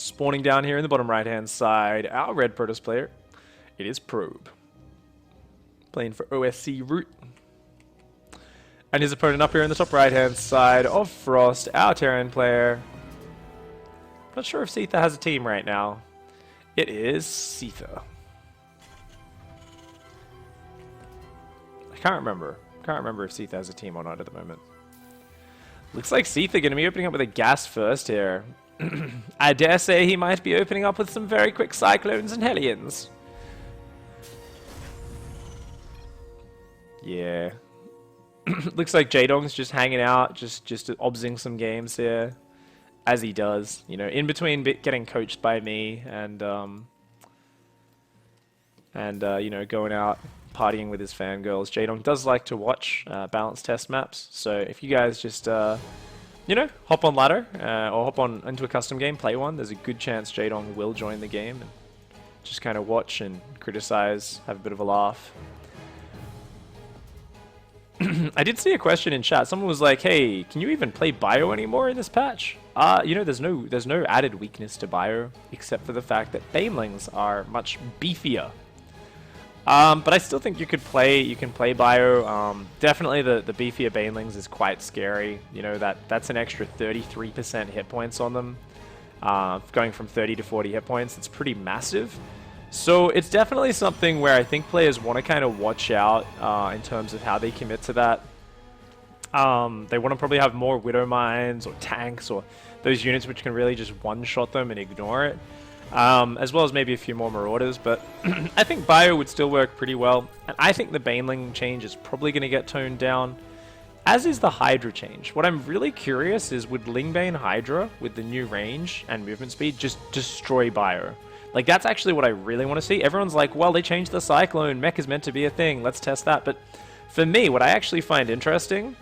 Spawning down here in the bottom right-hand side, our red Protoss player, it is Probe. Playing for OSC Root. And his opponent up here in the top right-hand side of Frost, our Terran player. Not sure if Seetha has a team right now. It is Seetha. I can't remember. Can't remember if Seetha has a team or not at the moment. Looks like Seetha going to be opening up with a gas first here. I dare say he might be opening up with some very quick Cyclones and Hellions. Yeah. Looks like Jaedong's just hanging out, just obsing some games here, as he does. You know, in between getting coached by me and you know, going out partying with his fangirls. Jaedong does like to watch balanced test maps, so if you guys just you know, hop on ladder or hop on into a custom game, play one, there's a good chance Jaedong will join the game and just kind of watch and criticize, have a bit of a laugh. I did see a question in chat. Someone was like, "Hey, can you even play Bio anymore in this patch?" You know, there's no added weakness to Bio except for the fact that Banelings are much beefier. But I still think you can play Bio. Definitely the beefier Banelings is quite scary. You know, that's an extra 33% hit points on them. Going from 30 to 40 hit points, it's pretty massive. So it's definitely something where I think players want to kind of watch out in terms of how they commit to that. They want to probably have more Widow Mines or tanks or those units which can really just one-shot them and ignore it. As well as maybe a few more Marauders, but I think Bio would still work pretty well. And I think the Baneling change is probably going to get toned down, as is the Hydra change. What I'm really curious is, would Lingbane Hydra, with the new range and movement speed, just destroy Bio? Like, that's actually what I really want to see. Everyone's like, well, they changed the Cyclone, Mech is meant to be a thing, let's test that. But for me, what I actually find interesting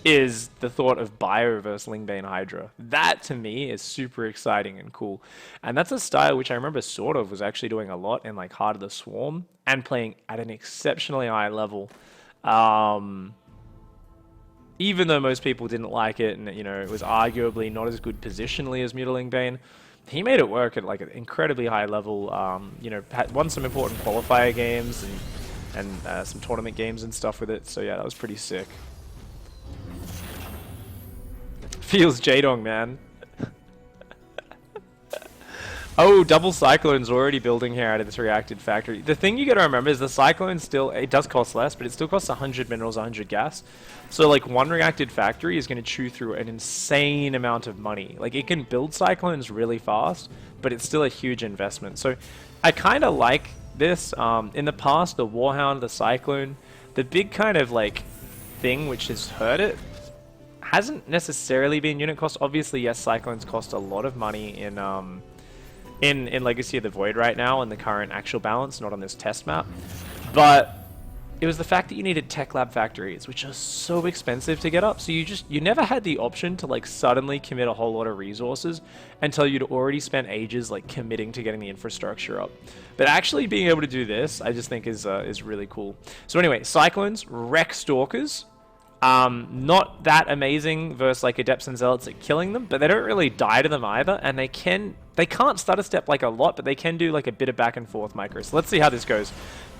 is the thought of Bio versus Lingbane Hydra. That, to me, is super exciting and cool. And that's a style which I remember sort of was actually doing a lot in, like, Heart of the Swarm, and playing at an exceptionally high level. Even though most people didn't like it, and, you know, it was arguably not as good positionally as Mutiling Bane, he made it work at, like, an incredibly high level. You know, won some important qualifier games and some tournament games and stuff with it. So, yeah, that was pretty sick. Feels Jaedong, man. Oh, double Cyclone's already building here out of this reacted factory. The thing you gotta remember is the Cyclone still, it does cost less, but it still costs 100 minerals, 100 gas. So, like, one reacted factory is gonna chew through an insane amount of money. Like, it can build Cyclones really fast, but it's still a huge investment. So, I kinda like this. In the past, the Warhound, the Cyclone, the big kind of, like, thing which has hurt it hasn't necessarily been unit cost. Obviously, yes, Cyclones cost a lot of money in Legacy of the Void right now, in the current actual balance, not on this test map. But it was the fact that you needed tech lab factories, which are so expensive to get up. So you never had the option to, like, suddenly commit a whole lot of resources until you'd already spent ages, like, committing to getting the infrastructure up. But actually being able to do this, I just think is really cool. So anyway, Cyclones, Wreck Stalkers. Not that amazing versus, like, Adepts and Zealots at killing them, but they don't really die to them either, and they can't stutter step, like, a lot, but they can do, like, a bit of back and forth micro. So let's see how this goes.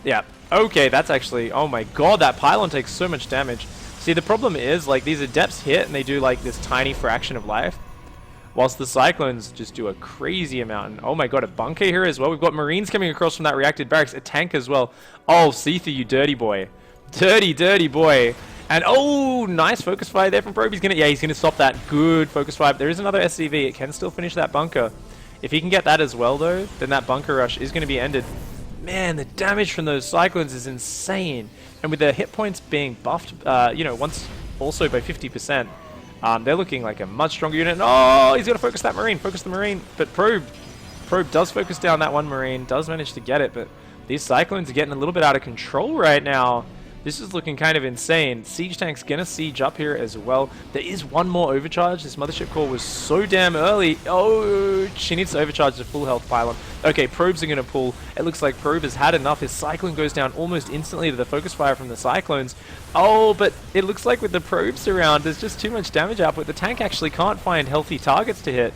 Yeah, okay, that's actually, oh my god, that pylon takes so much damage. See, the problem is, like, these Adepts hit and they do, like, this tiny fraction of life, whilst the Cyclones just do a crazy amount. And oh my god, a bunker here as well. We've got Marines coming across from that reacted barracks, a tank as well. Oh, Seetha, you dirty boy. Dirty boy. And oh, nice focus fire there from Probe. He's gonna stop that. Good focus fire. There is another SCV. It can still finish that bunker. If he can get that as well, though, then that bunker rush is going to be ended. Man, the damage from those Cyclones is insane. And with their hit points being buffed, you know, once also by 50%, they're looking like a much stronger unit. And, oh, he's got to focus that Marine. Focus the Marine. But Probe does focus down that one Marine. Does manage to get it. But these Cyclones are getting a little bit out of control right now. This is looking kind of insane. Siege tank's gonna siege up here as well. There is one more overcharge. This mothership core was so damn early. Oh, she needs to overcharge the full health pylon. Okay, probes are gonna pull. It looks like probe has had enough. His cyclone goes down almost instantly to the focus fire from the cyclones. Oh, but it looks like with the probes around, there's just too much damage output. The tank actually can't find healthy targets to hit.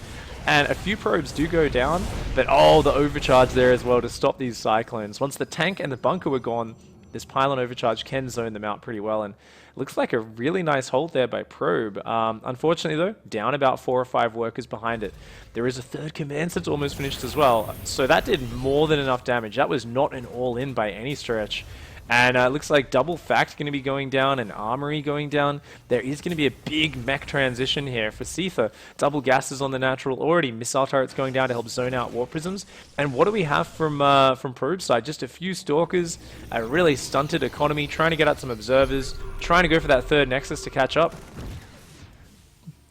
And a few probes do go down, but oh, the overcharge there as well to stop these cyclones. Once the tank and the bunker were gone, this pylon overcharge can zone them out pretty well, and it looks like a really nice hold there by probe. Unfortunately though, down about 4 or 5 workers behind it. There is a third command center almost finished as well, so that did more than enough damage. That was not an all-in by any stretch. And it looks like double fact going to be going down and armory going down. There is going to be a big mech transition here for ICYFAR. Double gases on the natural already. Missile turrets going down to help zone out warp prisms. And what do we have from probe side? Just a few stalkers, a really stunted economy, trying to get out some observers, trying to go for that third nexus to catch up.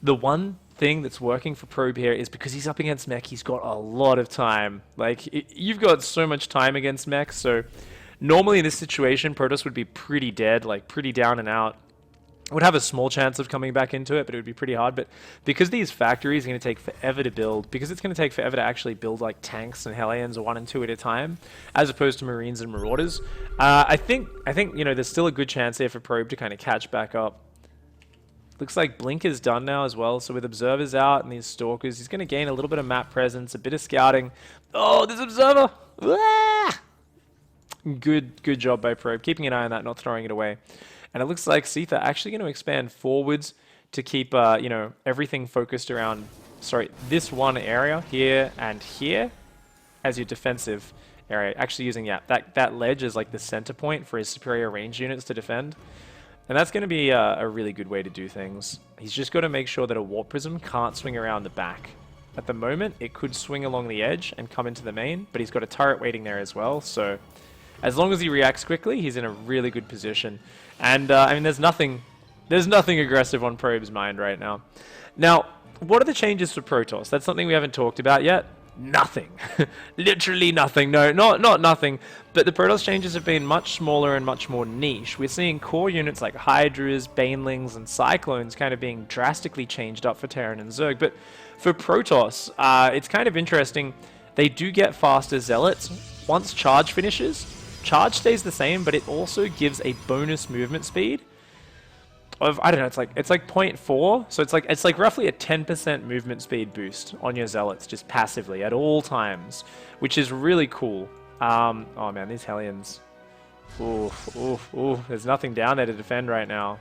The one thing that's working for probe here is because he's up against mech, he's got a lot of time. Like, you've got so much time against mech, so normally in this situation, Protoss would be pretty dead, like pretty down and out. Would have a small chance of coming back into it, but it would be pretty hard. But because these factories are going to take forever to build, because it's going to take forever to actually build like tanks and Hellions 1 and 2 at a time, as opposed to Marines and Marauders, I think you know, there's still a good chance there for Probe to kind of catch back up. Looks like Blink is done now as well, so with observers out and these stalkers, he's going to gain a little bit of map presence, a bit of scouting. Oh, this observer! Ah! Good job by Probe, keeping an eye on that, not throwing it away. And it looks like ICYFAR actually going to expand forwards to keep, you know, everything focused around, sorry, this one area here and here as your defensive area. Actually using, yeah, that ledge as like the center point for his superior range units to defend. And that's going to be a really good way to do things. He's just got to make sure that a warp prism can't swing around the back. At the moment, it could swing along the edge and come into the main, but he's got a turret waiting there as well, so as long as he reacts quickly, he's in a really good position. And, I mean, there's nothing aggressive on Probe's mind right now. Now, what are the changes for Protoss? That's something we haven't talked about yet. Nothing. Literally nothing. No, not nothing. But the Protoss changes have been much smaller and much more niche. We're seeing core units like Hydras, Banelings, and Cyclones kind of being drastically changed up for Terran and Zerg. But for Protoss, it's kind of interesting. They do get faster Zealots. Once charge finishes, charge stays the same, but it also gives a bonus movement speed of, I don't know, it's like 0.4, so it's like roughly a 10% movement speed boost on your Zealots just passively at all times, which is really cool. Oh man, these Hellions. Ooh, there's nothing down there to defend right now.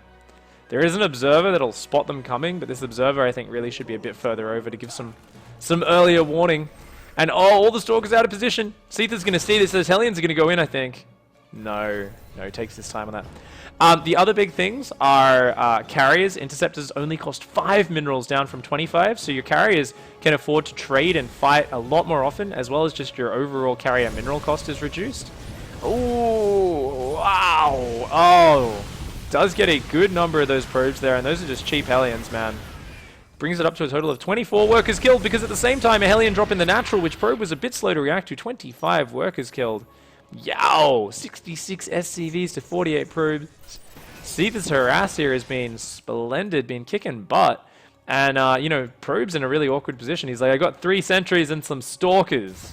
There is an observer that'll spot them coming, but this observer I think really should be a bit further over to give some earlier warning. And oh, all the stalkers out of position. ICYFAR's going to see this. Those Hellions are going to go in, I think. No, takes his time on that. The other big things are carriers. Interceptors only cost 5 minerals down from 25, so your carriers can afford to trade and fight a lot more often, as well as just your overall carrier mineral cost is reduced. Oh, wow. Oh, does get a good number of those probes there, and those are just cheap Hellions, man. Brings it up to a total of 24 workers killed, because at the same time a Hellion drop in the natural, which Probe was a bit slow to react to. 25 workers killed. Yow! 66 SCVs to 48 probes. ICYFAR's harass here has been splendid, been kicking butt. And, you know, Probe's in a really awkward position. He's like, I got 3 sentries and some stalkers.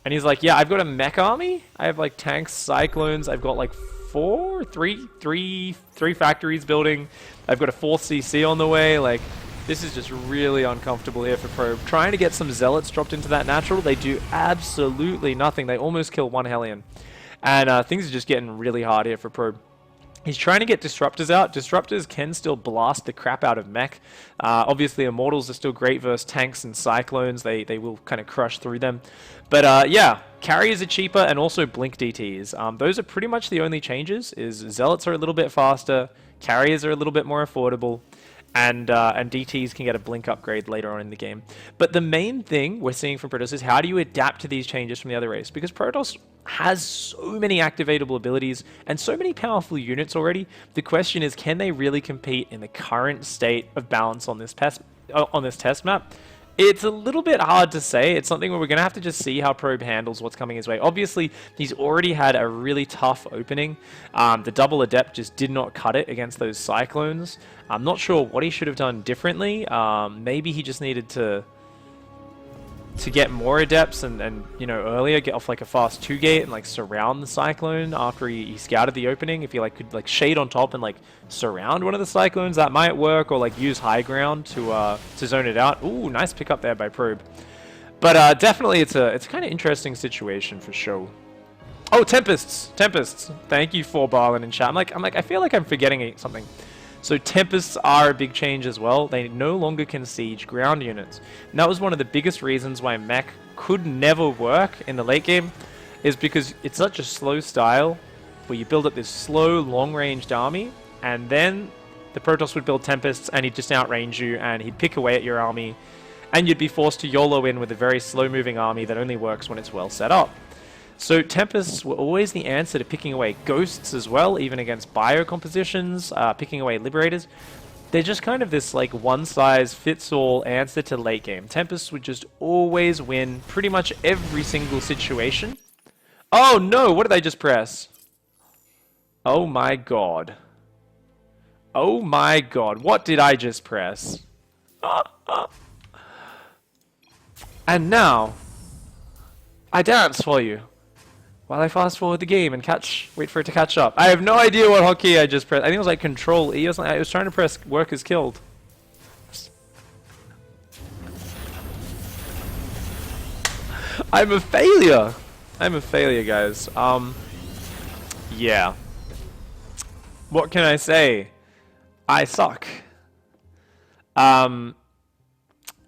And he's like, yeah, I've got a mech army. I have, like, tanks, cyclones. I've got, like, three factories building. I've got a 4th CC on the way. Like, this is just really uncomfortable here for Probe. Trying to get some Zealots dropped into that natural. They do absolutely nothing. They almost kill 1 Hellion. And things are just getting really hard here for Probe. He's trying to get Disruptors out. Disruptors can still blast the crap out of Mech. Obviously, Immortals are still great versus tanks and Cyclones. They will kind of crush through them. But yeah, carriers are cheaper and also Blink DTs. Those are pretty much the only changes. Is Zealots are a little bit faster. Carriers are a little bit more affordable. And DTs can get a blink upgrade later on in the game. But the main thing we're seeing from Protoss is how do you adapt to these changes from the other race? Because Protoss has so many activatable abilities and so many powerful units already. The question is, can they really compete in the current state of balance on this test map? It's a little bit hard to say. It's something where we're going to have to just see how Probe handles what's coming his way. Obviously, he's already had a really tough opening. The double Adept just did not cut it against those Cyclones. I'm not sure what he should have done differently. Maybe he just needed to get more Adepts and you know, earlier get off like a fast 2-gate and like surround the Cyclone after he scouted the opening. If he like could like shade on top and like surround one of the Cyclones, that might work, or like use high ground to zone it out. Ooh, nice pick up there by Probe. But definitely it's a kind of interesting situation for sure. Oh, Tempests. Thank you for Barlin in chat. I'm like I feel like I'm forgetting something. So Tempests are a big change as well. They no longer can siege ground units. And that was one of the biggest reasons why Mech could never work in the late game, is because it's such a slow style where you build up this slow, long-ranged army, and then the Protoss would build Tempests and he'd just outrange you and he'd pick away at your army, and you'd be forced to YOLO in with a very slow-moving army that only works when it's well set up. So Tempests were always the answer to picking away Ghosts as well, even against bio compositions, picking away Liberators. They're just kind of this like one-size-fits-all answer to late game. Tempests would just always win pretty much every single situation. Oh no, what did I just press? Oh my god. Oh my god, what did I just press? And now, I dance for you while I fast forward the game and wait for it to catch up. I have no idea what hotkey I just pressed. I think it was like Control E or something. I was trying to press Workers Killed. I'm a failure. I'm a failure, guys. Yeah. What can I say? I suck.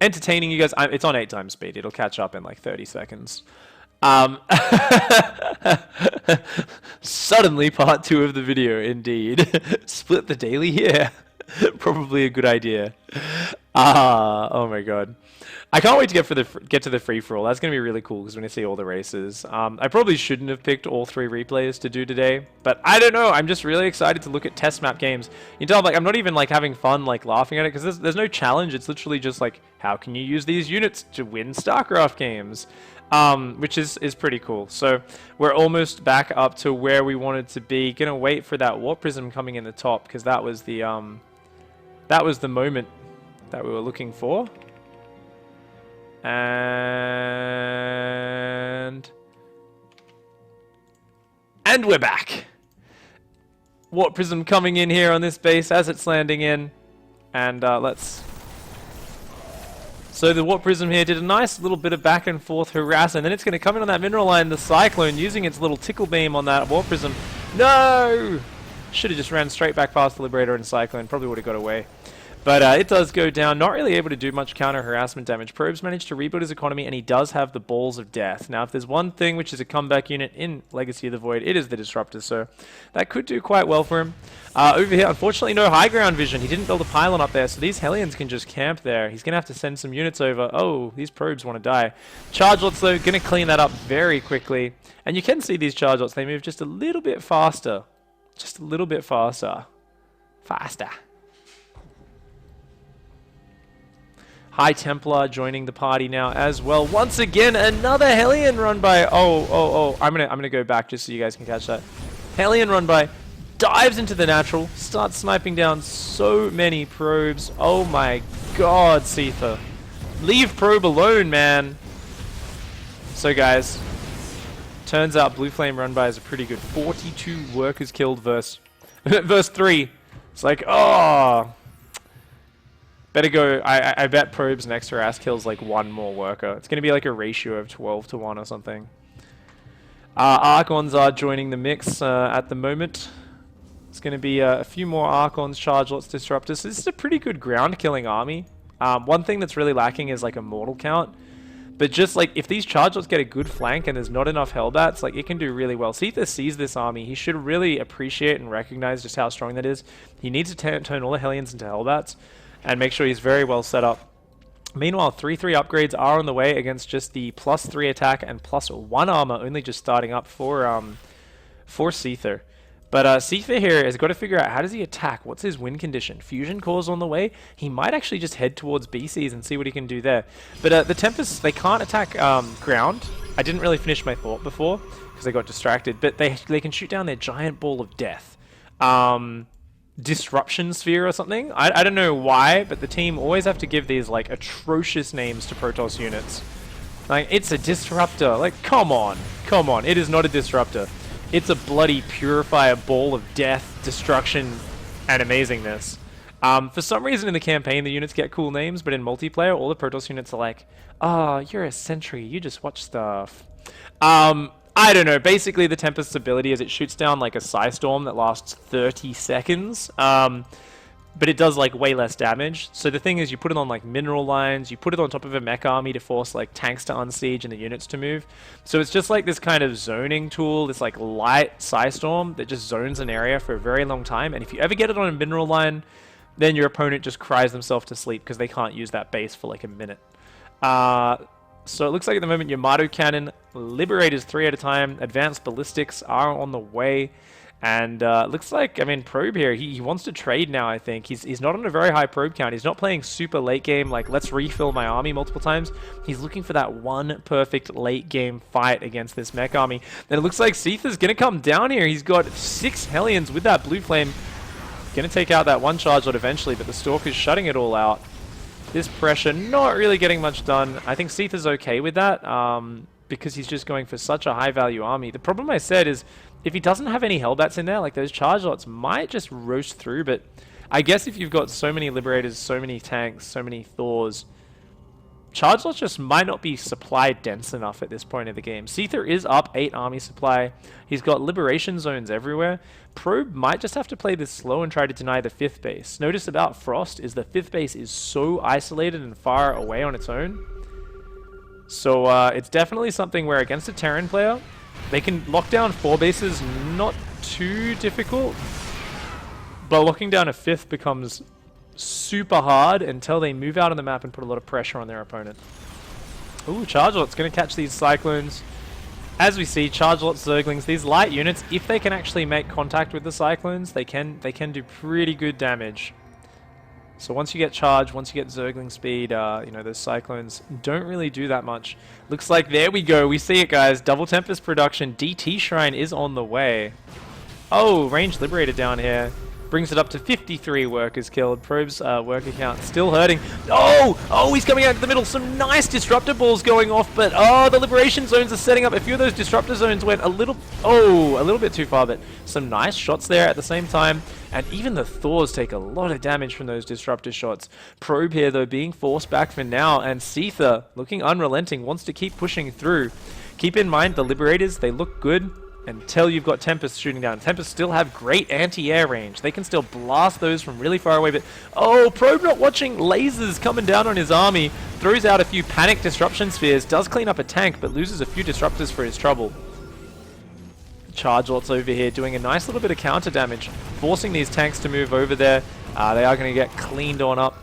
Entertaining you guys. It's on 8 times speed. It'll catch up in like 30 seconds. Suddenly part 2 of the video, indeed. Split the daily here. Probably a good idea. Oh my god. I can't wait to get to the free-for-all. That's going to be really cool because when I see all the races. I probably shouldn't have picked all 3 replays to do today, but I don't know. I'm just really excited to look at test map games. You can tell, like, I'm not even like having fun like laughing at it because there's no challenge. It's literally just like, how can you use these units to win StarCraft games? Which is pretty cool. So we're almost back up to where we wanted to be. Gonna wait for that Warp Prism coming in the top because that was the moment that we were looking for. And we're back. Warp Prism coming in here on this base as it's landing in, and let's. So the Warp Prism here did a nice little bit of back and forth harass, and then it's going to come in on that mineral line, the Cyclone, using its little tickle beam on that Warp Prism. No! Should have just ran straight back past the Liberator and Cyclone, probably would have got away. But it does go down, not really able to do much counter-harassment damage. Probes managed to rebuild his economy, and he does have the Balls of Death. Now, if there's one thing which is a comeback unit in Legacy of the Void, it is the Disruptor, so that could do quite well for him. Over here, unfortunately, no high ground vision. He didn't build a pylon up there, so these Hellions can just camp there. He's going to have to send some units over. Oh, these probes want to die. Chargelots, though, going to clean that up very quickly. And you can see these Chargelots, they move just a little bit faster. Just a little bit faster. Faster. High Templar joining the party now as well. Once again, another Hellion run by. Oh! I'm gonna go back just so you guys can catch that. Hellion run by, dives into the natural, starts sniping down so many probes. Oh my God, ICYFAR, leave probe alone, man. So guys, turns out Blue Flame run by is a pretty good 42 workers killed versus 3. It's like, oh. Better go. I bet probes next harass kills like 1 more worker. It's going to be like a ratio of 12 to 1 or something. Archons are joining the mix at the moment. It's going to be a few more Archons, Chargelots, Disruptors. So this is a pretty good ground killing army. One thing that's really lacking is like a mortal count. But just like if these Chargelots get a good flank and there's not enough Hellbats, like it can do really well. ICYFAR sees this army. He should really appreciate and recognize just how strong that is. He needs to turn all the Hellions into Hellbats and make sure he's very well set up. Meanwhile, 3/3 upgrades are on the way against just the +3 attack and +1 armor, only just starting up for ICYFAR. But ICYFAR here has got to figure out how does he attack? What's his win condition? Fusion Core's on the way. He might actually just head towards BCs and see what he can do there. But the Tempests, they can't attack ground. I didn't really finish my thought before because I got distracted. But they can shoot down their giant ball of death. Disruption Sphere or something. I don't know why, but the team always have to give these like atrocious names to Protoss units. Like, it's a disruptor. Like, come on. Come on. It is not a disruptor. It's a bloody purifier ball of death, destruction, and amazingness. For some reason in the campaign, the units get cool names, but in multiplayer, all the Protoss units are like, oh, you're a sentry, you just watch stuff. I don't know. Basically, the Tempest's ability is it shoots down like a Psystorm that lasts 30 seconds. But it does like way less damage. So the thing is, you put it on like mineral lines, you put it on top of a mech army to force like tanks to unsiege and the units to move. So it's just like this kind of zoning tool, this like light Psystorm that just zones an area for a very long time. And if you ever get it on a mineral line, then your opponent just cries themselves to sleep because they can't use that base for like a minute. So it looks like at the moment Yamato Cannon, Liberators 3 at a time, Advanced Ballistics are on the way. And looks like, I mean, Probe here, he wants to trade now, I think. He's not on a very high probe count. He's not playing super late game, like, let's refill my army multiple times. He's looking for that one perfect late game fight against this mech army. Then it looks like ICYFAR's going to come down here. He's got 6 Hellions with that blue flame. Going to take out that one charge lot eventually, but the Stalker's shutting it all out. This pressure not really getting much done. I think ICYFAR's okay with that, because he's just going for such a high value army. The problem I said is, if he doesn't have any Hellbats in there, like those charge lots might just roast through, but I guess if you've got so many Liberators, so many tanks, so many Thors, charge lots just might not be supply dense enough at this point of the game. ICYFAR is up 8 army supply. He's got liberation zones everywhere. Probe might just have to play this slow and try to deny the 5th base. Notice about Frost is the 5th base is so isolated and far away on its own. So it's definitely something where against a Terran player, they can lock down 4 bases, not too difficult, but locking down a 5th becomes super hard until they move out on the map and put a lot of pressure on their opponent. Ooh, Chargelot's going to catch these Cyclones. As we see, Chargelot, Zerglings, these light units, if they can actually make contact with the Cyclones, they can do pretty good damage. So once you get charge, once you get Zergling speed, you know, those Cyclones don't really do that much. Looks like, there we go, we see it guys, Double Tempest production, DT Shrine is on the way. Oh, Ranged Liberator down here. Brings it up to 53 workers killed. Probe's worker count still hurting. Oh, he's coming out of the middle. Some nice disruptor balls going off, but the liberation zones are setting up. A few of those disruptor zones went a little bit too far, but some nice shots there at the same time. And even the Thors take a lot of damage from those disruptor shots. Probe here, though, being forced back for now, and ICYFAR, looking unrelenting, wants to keep pushing through. Keep in mind, the Liberators, they look good until you've got Tempest shooting down. Tempests still have great anti-air range. They can still blast those from really far away, but Probe not watching, lasers coming down on his army, throws out a few panic disruption spheres, does clean up a tank, but loses a few disruptors for his trouble. Charge lots over here doing a nice little bit of counter damage, forcing these tanks to move over there. They are going to get cleaned on up.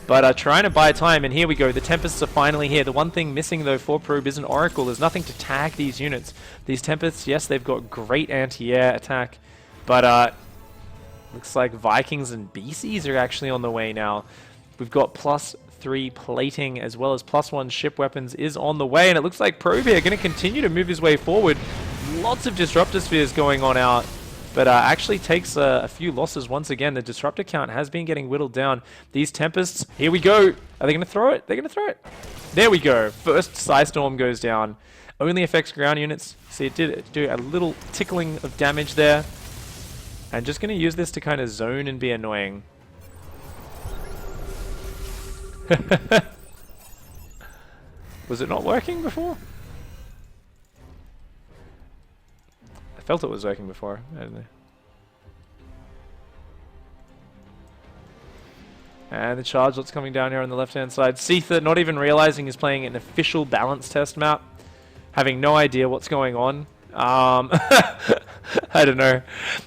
But trying to buy time, and here we go. The Tempests are finally here. The one thing missing, though, for Probe is an Oracle. There's nothing to tag these units. These Tempests, yes, they've got great anti-air attack, but looks like Vikings and BCs are actually on the way now. We've got +3 plating as well as +1 ship weapons is on the way, and it looks like Probe here going to continue to move his way forward. Lots of disruptor spheres going on out. But actually takes a few losses once again. The disruptor count has been getting whittled down. These Tempests, here we go. Are they going to throw it? They're going to throw it. There we go. First Psystorm goes down. Only affects ground units. See, it did do a little tickling of damage there. And just going to use this to kind of zone and be annoying. Was it not working before? I felt it was working before. I don't know. And the charge lot's coming down here on the left-hand side. ICYFAR, not even realizing he's playing an official balance test map, having no idea what's going on. I don't know.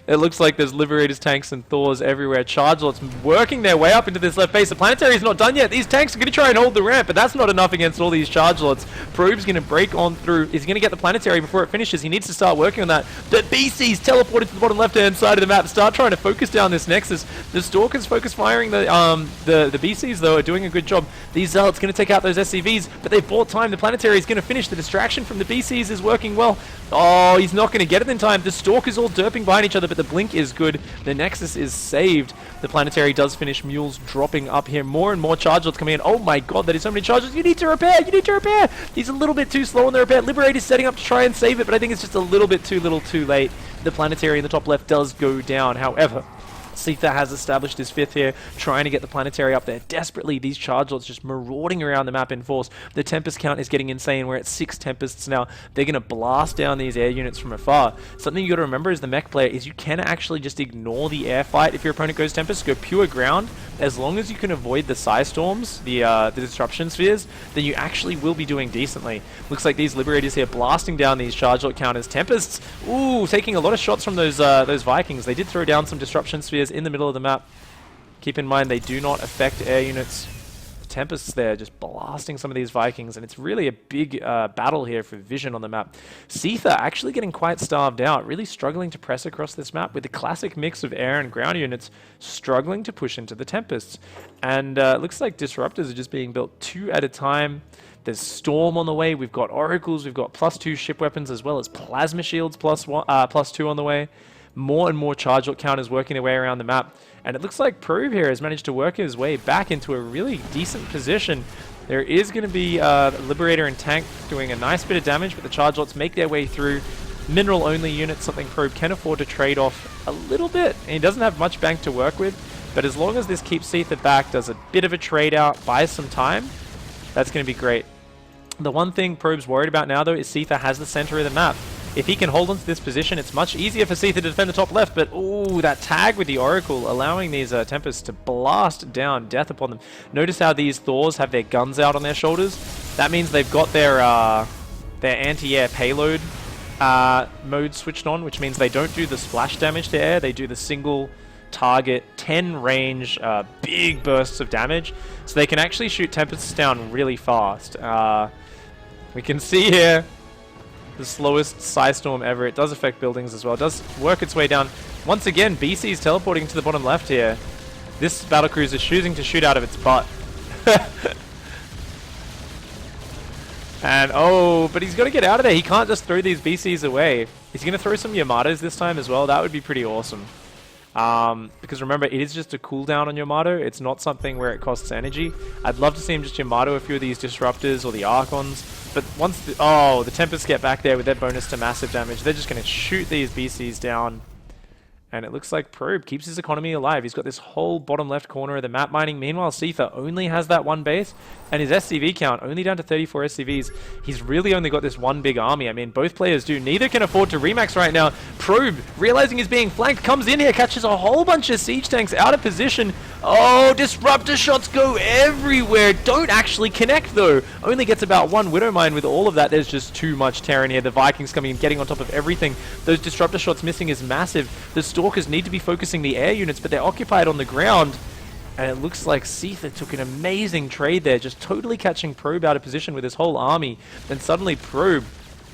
It looks like there's Liberators, tanks, and Thors everywhere. Chargelots working their way up into this left base. The Planetary is not done yet. These tanks are going to try and hold the ramp, but that's not enough against all these Chargelots. Probe's going to break on through. He's going to get the Planetary before it finishes. He needs to start working on that. The BC's teleported to the bottom left-hand side of the map. Start trying to focus down this Nexus. The Stalkers focus firing the BCs, though, are doing a good job. These Zealots going to take out those SCVs, but they've bought time. The Planetary is going to finish. The distraction from the BCs is working well. Oh, he's not going to get it in time. The Stalkers all derping behind each other, but the blink is good. The Nexus is saved. The Planetary does finish. Mules dropping up here. More and more Chargelots coming in. Oh my god, that is so many Chargelots. You need to repair. You need to repair. He's a little bit too slow on the repair. Liberator's setting up to try and save it, but I think it's just a little bit too little too late. The Planetary in the top left does go down. However, ICYFAR has established his fifth here, trying to get the Planetary up there desperately. These Chargelots just marauding around the map in force. The Tempest count is getting insane. We're at 6 Tempests now. They're going to blast down these air units from afar. Something you got to remember as the mech player is you can actually just ignore the air fight if your opponent goes Tempest. Go pure ground. As long as you can avoid the Psy Storms, the disruption spheres, then you actually will be doing decently. Looks like these Liberators here blasting down these Chargelot counters. Tempests, ooh, taking a lot of shots from those Vikings. They did throw down some disruption spheres in the middle of the map. Keep in mind they do not affect air units. Tempests there just blasting some of these Vikings, and it's really a big battle here for vision on the map. ICYFAR actually getting quite starved out, really struggling to press across this map with the classic mix of air and ground units struggling to push into the Tempests. And it looks like Disruptors are just being built 2 at a time. There's Storm on the way, we've got Oracles, we've got +2 ship weapons as well as Plasma Shields +2 on the way. More and more Chargelot counters working their way around the map. And it looks like Probe here has managed to work his way back into a really decent position. There is going to be Liberator and Tank doing a nice bit of damage, but the Chargelots make their way through. Mineral-only units, something Probe can afford to trade off a little bit. And he doesn't have much bank to work with, but as long as this keeps ICYFAR back, does a bit of a trade out, buys some time, that's going to be great. The one thing Probe's worried about now, though, is ICYFAR has the center of the map. If he can hold on to this position, it's much easier for ICYFAR to defend the top left, but ooh, that tag with the Oracle, allowing these Tempests to blast down death upon them. Notice how these Thors have their guns out on their shoulders. That means they've got their anti-air payload mode switched on, which means they don't do the splash damage to air, they do the single target 10 range big bursts of damage, so they can actually shoot Tempests down really fast. We can see here the slowest Psy Storm ever. It does affect buildings as well. It does work its way down. Once again, BC is teleporting to the bottom left here. This battlecruiser is choosing to shoot out of its butt. And oh, but he's got to get out of there. He can't just throw these BCs away. He's going to throw some Yamatos this time as well. That would be pretty awesome. Because remember, it is just a cooldown on Yamato. It's not something where it costs energy. I'd love to see him just Yamato a few of these Disruptors or the Archons. But once the Tempests get back there with their bonus to massive damage, they're just going to shoot these BCs down. And it looks like Probe keeps his economy alive. He's got this whole bottom left corner of the map mining. Meanwhile, ICYFAR only has that one base, and his SCV count only down to 34 SCVs. He's really only got this one big army. I mean, both players do. Neither can afford to remax right now. Probe, realizing he's being flanked, comes in here, catches a whole bunch of siege tanks out of position. Oh, Disruptor shots go everywhere. Don't actually connect, though. Only gets about one Widow Mine. With all of that, there's just too much Terran here. The Vikings coming in, getting on top of everything. Those Disruptor shots missing is massive. The Stalkers need to be focusing the air units, but they're occupied on the ground. And it looks like ICYFAR took an amazing trade there, just totally catching Probe out of position with his whole army. Then suddenly Probe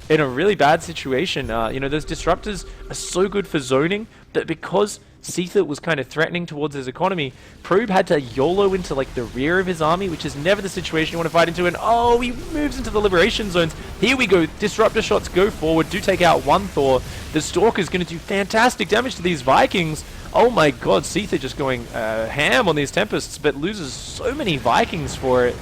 in a really bad situation. You know, those Disruptors are so good for zoning, but because ICYFAR was kind of threatening towards his economy, Probe had to YOLO into like the rear of his army, which is never the situation you want to fight into. And oh, he moves into the liberation zones. Here we go. Disruptor shots go forward, do take out one Thor. The Stalker is going to do fantastic damage to these Vikings. Oh my god, ICYFAR just going ham on these Tempests, but loses so many Vikings for it.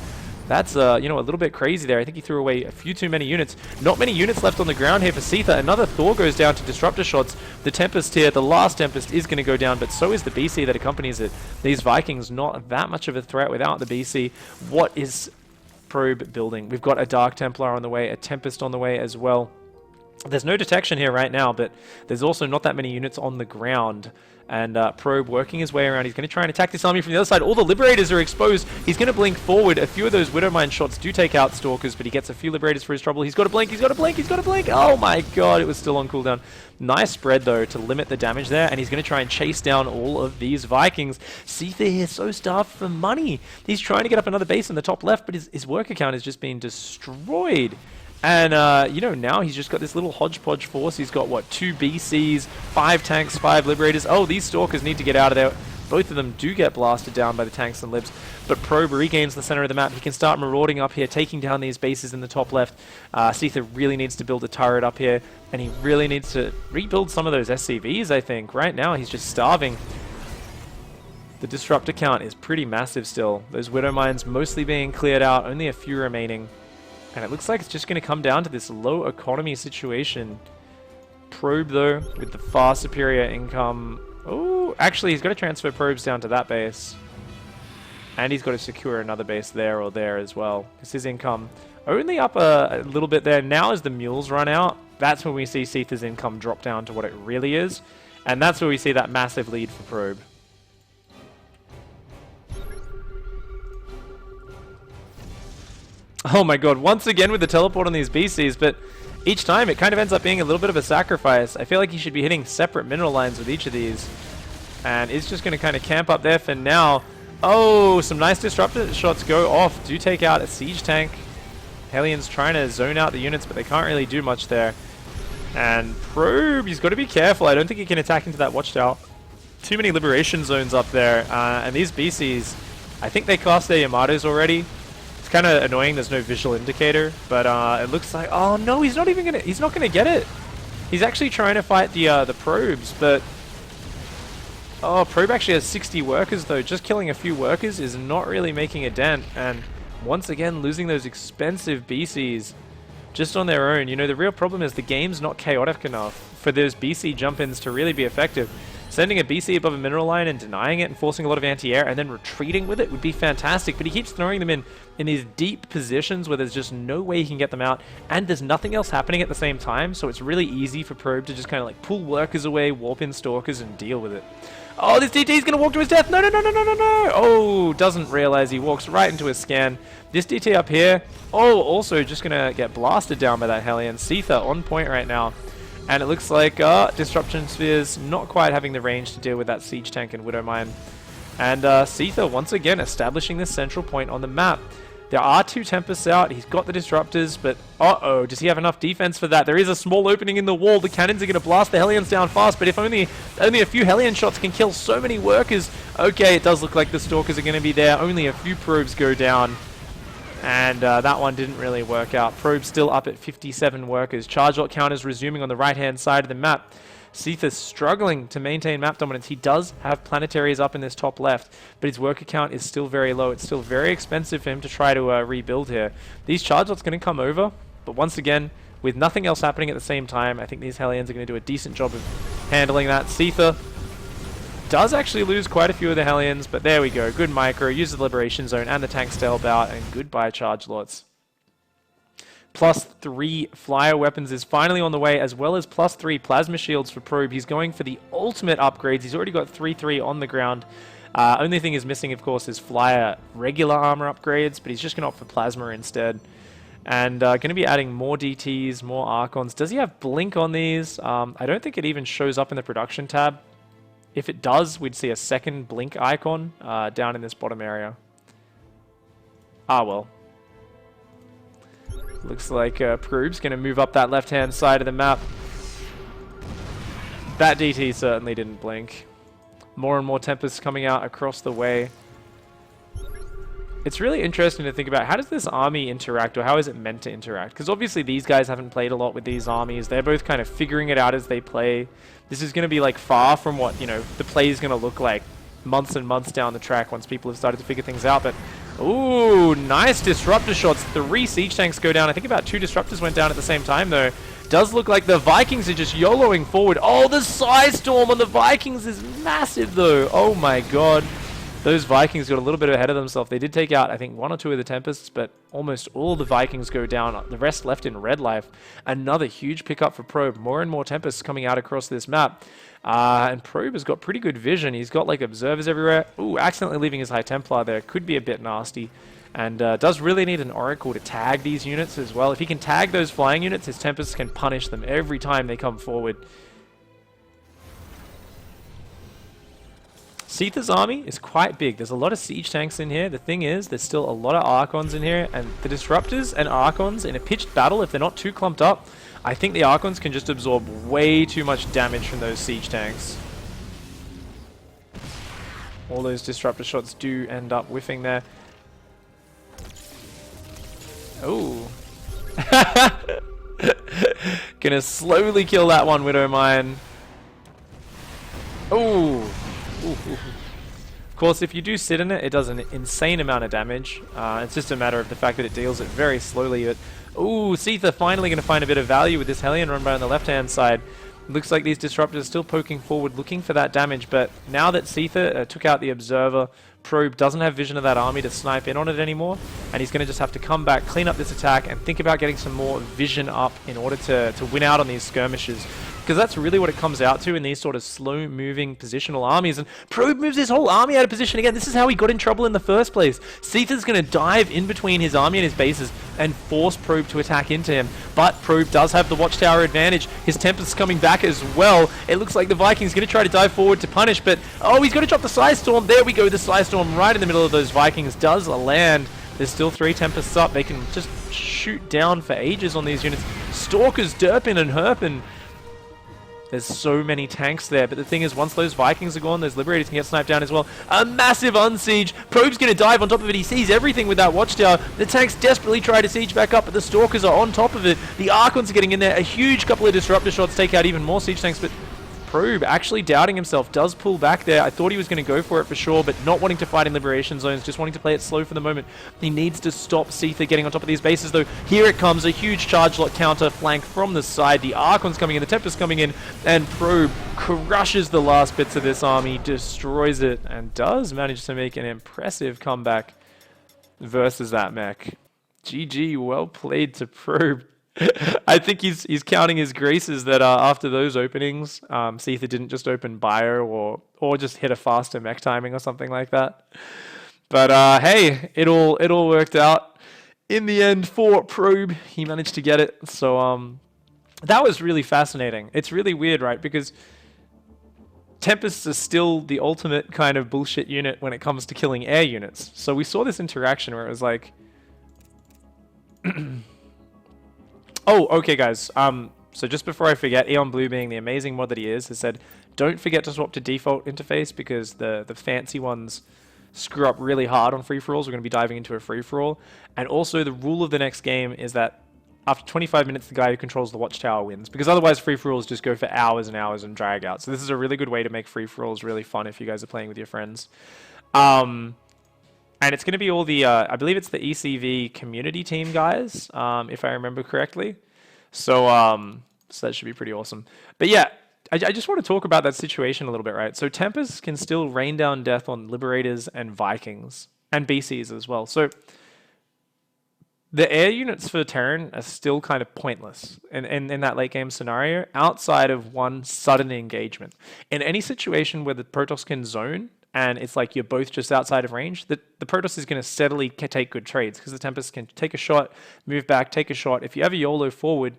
That's, you know, a little bit crazy there. I think he threw away a few too many units. Not many units left on the ground here for ICYFAR. Another Thor goes down to Disruptor shots. The Tempest here, the last Tempest, is going to go down, but so is the BC that accompanies it. These Vikings, not that much of a threat without the BC. What is Probe building? We've got a Dark Templar on the way, a Tempest on the way as well. There's no detection here right now, but there's also not that many units on the ground. And Probe working his way around. He's going to try and attack this army from the other side. All the Liberators are exposed. He's going to blink forward. A few of those Widowmine shots do take out Stalkers, but he gets a few Liberators for his trouble. He's got to blink. He's got to blink. He's got to blink. Oh my god, it was still on cooldown. Nice spread, though, to limit the damage there. And he's going to try and chase down all of these Vikings. Seether here so starved for money. He's trying to get up another base in the top left, but his worker count is just being destroyed. And, you know, now he's just got this little hodgepodge force. He's got, what, 2 BCs, 5 tanks, 5 Liberators. Oh, these Stalkers need to get out of there. Both of them do get blasted down by the tanks and Libs. But Probe regains the center of the map. He can start marauding up here, taking down these bases in the top left. Seether really needs to build a turret up here. And he really needs to rebuild some of those SCVs, I think. Right now, he's just starving. The Disruptor count is pretty massive still. Those Widow Mines mostly being cleared out. Only a few remaining. And it looks like it's just going to come down to this low economy situation. Probe, though, with the far superior income. Oh, actually, he's got to transfer probes down to that base. And he's got to secure another base there or there as well. Because his income only up a little bit there. Now as the mules run out, that's when we see Seether's income drop down to what it really is. And that's where we see that massive lead for Probe. Oh my god, once again with the teleport on these BCs, but each time it kind of ends up being a little bit of a sacrifice. I feel like he should be hitting separate mineral lines with each of these. And it's just going to kind of camp up there for now. Oh, some nice disruptor shots go off. Do take out a siege tank. Hellions trying to zone out the units, but they can't really do much there. And Probe, he's got to be careful. I don't think he can attack into that watchtower. Too many liberation zones up there. And these BCs, I think they cast their Yamatos already. It's kind of annoying there's no visual indicator, but it looks like, oh no, he's not gonna get it. He's actually trying to fight the probes, but oh, Probe actually has 60 workers though. Just killing a few workers is not really making a dent, and once again losing those expensive BCs just on their own. You know, the real problem is the game's not chaotic enough for those BC jump-ins to really be effective. Sending a BC above a mineral line and denying it and forcing a lot of anti-air and then retreating with it would be fantastic, but he keeps throwing them in these deep positions where there's just no way he can get them out, and there's nothing else happening at the same time, so it's really easy for Probe to just kind of like pull workers away, warp in Stalkers, and deal with it. Oh, this DT is going to walk to his death! No, no, no, no, no, no, no! Oh, doesn't realize he walks right into his scan. This DT up here, oh, also just going to get blasted down by that Hellion. Seether on point right now. And it looks like Disruption Sphere's not quite having the range to deal with that Siege Tank and Widow Mine. And Seether once again establishing this central point on the map. There are 2 Tempests out. He's got the Disruptors, but uh-oh, does he have enough defense for that? There is a small opening in the wall. The cannons are going to blast the Hellions down fast, but if only a few Hellion shots can kill so many workers. Okay, it does look like the Stalkers are going to be there. Only a few probes go down. And that one didn't really work out. Probe still up at 57 workers. Charge lot counters resuming on the right-hand side of the map. Seether's struggling to maintain map dominance. He does have planetaries up in this top left, but his worker count is still very low. It's still very expensive for him to try to rebuild here. These charge lots going to come over, but once again, with nothing else happening at the same time, I think these Hellions are going to do a decent job of handling that. Seether does actually lose quite a few of the Hellions, but there we go. Good micro, use the Liberation Zone and the tanks to help out, and goodbye Charge Lots. +3 flyer weapons is finally on the way, as well as +3 plasma shields for Probe. He's going for the ultimate upgrades. He's already got 3/3 on the ground. Only thing is missing, of course, is flyer regular armor upgrades, but he's just going to opt for plasma instead. And going to be adding more DTs, more Archons. Does he have blink on these? I don't think it even shows up in the production tab. If it does, we'd see a second blink icon down in this bottom area. Ah, well. Looks like Probe's going to move up that left-hand side of the map. That DT certainly didn't blink. More and more Tempests coming out across the way. It's really interesting to think about, how does this army interact, or how is it meant to interact? Because obviously these guys haven't played a lot with these armies. They're both kind of figuring it out as they play. This is going to be like far from what, you know, the play is going to look like months and months down the track once people have started to figure things out. But ooh, nice disruptor shots. 3 siege tanks go down. I think about 2 disruptors went down at the same time though. Does look like the Vikings are just YOLOing forward. Oh, the Psy Storm on the Vikings is massive though. Oh my god. those Vikings got a little bit ahead of themselves. They did take out, I think, 1 or 2 of the Tempests, but almost all the Vikings go down. The rest left in red life. Another huge pickup for Probe. More and more Tempests coming out across this map. And Probe has got pretty good vision. He's got like observers everywhere. Ooh, accidentally leaving his High Templar there. Could be a bit nasty. And does really need an Oracle to tag these units as well. If he can tag those flying units, his Tempests can punish them every time they come forward. Seetha's army is quite big. There's a lot of siege tanks in here. The thing is, there's still a lot of Archons in here, and the Disruptors and Archons in a pitched battle, if they're not too clumped up, I think the Archons can just absorb way too much damage from those siege tanks. All those Disruptor shots do end up whiffing there. Oh. Gonna slowly kill that one, Widow Mine. Oh. Of course, if you do sit in it, it does an insane amount of damage. It's just a matter of the fact that it deals it very slowly. But ooh, Seetha finally going to find a bit of value with this Hellion run by on the left-hand side. Looks like these Disruptors are still poking forward, looking for that damage. But now that Seetha took out the Observer, Probe doesn't have vision of that army to snipe in on it anymore. And he's going to just have to come back, clean up this attack, and think about getting some more vision up in order to win out on these skirmishes. Because that's really what it comes out to in these sort of slow-moving positional armies. And Probe moves his whole army out of position again. This is how he got in trouble in the first place. Seetha's going to dive in between his army and his bases and force Probe to attack into him. But Probe does have the Watchtower advantage. His Tempest's coming back as well. It looks like the Vikings going to try to dive forward to punish, but oh, he's going to drop the Psystorm. There we go. The Psystorm right in the middle of those Vikings does land. There's still 3 Tempests up. They can just shoot down for ages on these units. Stalkers derping and herping. There's so many tanks there, but the thing is, once those Vikings are gone, those Liberators can get sniped down as well. A massive unsiege. Probe's going to dive on top of it. He sees everything with that Watchtower. The tanks desperately try to siege back up, but the Stalkers are on top of it. The Archons are getting in there. A huge couple of Disruptor shots take out even more siege tanks, but Probe, actually doubting himself, does pull back there. I thought he was going to go for it for sure, but not wanting to fight in liberation zones, just wanting to play it slow for the moment. He needs to stop Seetha getting on top of these bases, though. Here it comes, a huge charge lot counter flank from the side. The Archon's coming in, the Tempest's coming in, and Probe crushes the last bits of this army, destroys it, and does manage to make an impressive comeback versus that mech. GG, well played to Probe. I think he's counting his graces that after those openings, Seetha didn't just open bio or just hit a faster mech timing or something like that. But hey, it all worked out in the end for Probe. He managed to get it. So that was really fascinating. It's really weird, right? Because Tempests are still the ultimate kind of bullshit unit when it comes to killing air units. So we saw this interaction where it was like. Oh, okay, guys. So just before I forget, Eon Blue, being the amazing mod that he is, has said, don't forget to swap to default interface because the fancy ones screw up really hard on free-for-alls. We're going to be diving into a free-for-all. And also, the rule of the next game is that after 25 minutes, the guy who controls the Watchtower wins. Because otherwise, free-for-alls just go for hours and hours and drag out. So this is a really good way to make free-for-alls really fun if you guys are playing with your friends. And it's going to be all the, I believe it's the ECV community team guys, if I remember correctly. So that should be pretty awesome. But yeah, I just want to talk about that situation a little bit, right? So Tempests can still rain down death on Liberators and Vikings, and BCs as well. So the air units for Terran are still kind of pointless in that late game scenario, outside of one sudden engagement. In any situation where the Protoss can zone, and it's like you're both just outside of range, the Protoss is going to steadily take good trades because the Tempest can take a shot, move back, take a shot. If you ever YOLO forward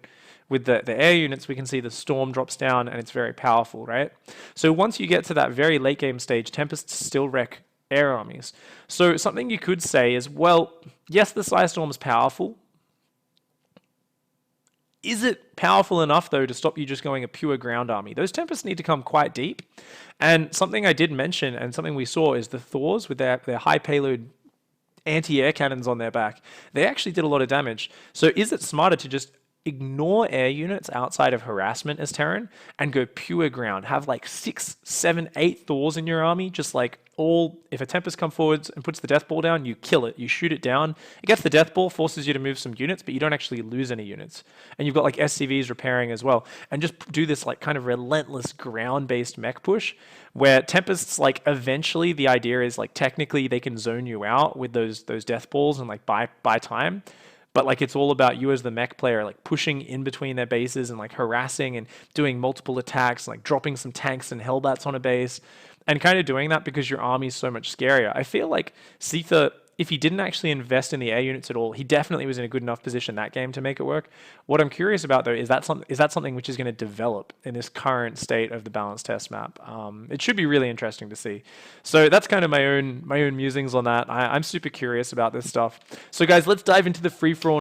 with the air units, we can see the Storm drops down and it's very powerful, right? So once you get to that very late game stage, Tempests still wreck air armies. So something you could say is, well, yes, the Psystorm is powerful. Is it powerful enough, though, to stop you just going a pure ground army? Those Tempests need to come quite deep. And something I did mention, and something we saw, is the Thors with their high payload anti-air cannons on their back. They actually did a lot of damage. So is it smarter to just ignore air units outside of harassment as Terran and go pure ground. Have like 6, 7, 8 Thors in your army, just like all, if a Tempest comes forwards and puts the death ball down, you kill it, you shoot it down. It gets the death ball, forces you to move some units, but you don't actually lose any units. And you've got like SCVs repairing as well. And just do this like kind of relentless ground-based mech push where Tempests, like eventually the idea is like technically they can zone you out with those death balls and like buy time. But like it's all about you as the mech player, like pushing in between their bases and like harassing and doing multiple attacks, like dropping some tanks and hellbats on a base, and kind of doing that because your army is so much scarier. I feel like Seether, if he didn't actually invest in the air units at all, he definitely was in a good enough position that game to make it work. What I'm curious about though is that something which is going to develop in this current state of the balanced test map. It should be really interesting to see. So that's kind of my own musings on that. I'm super curious about this stuff. So guys, let's dive into the free for all.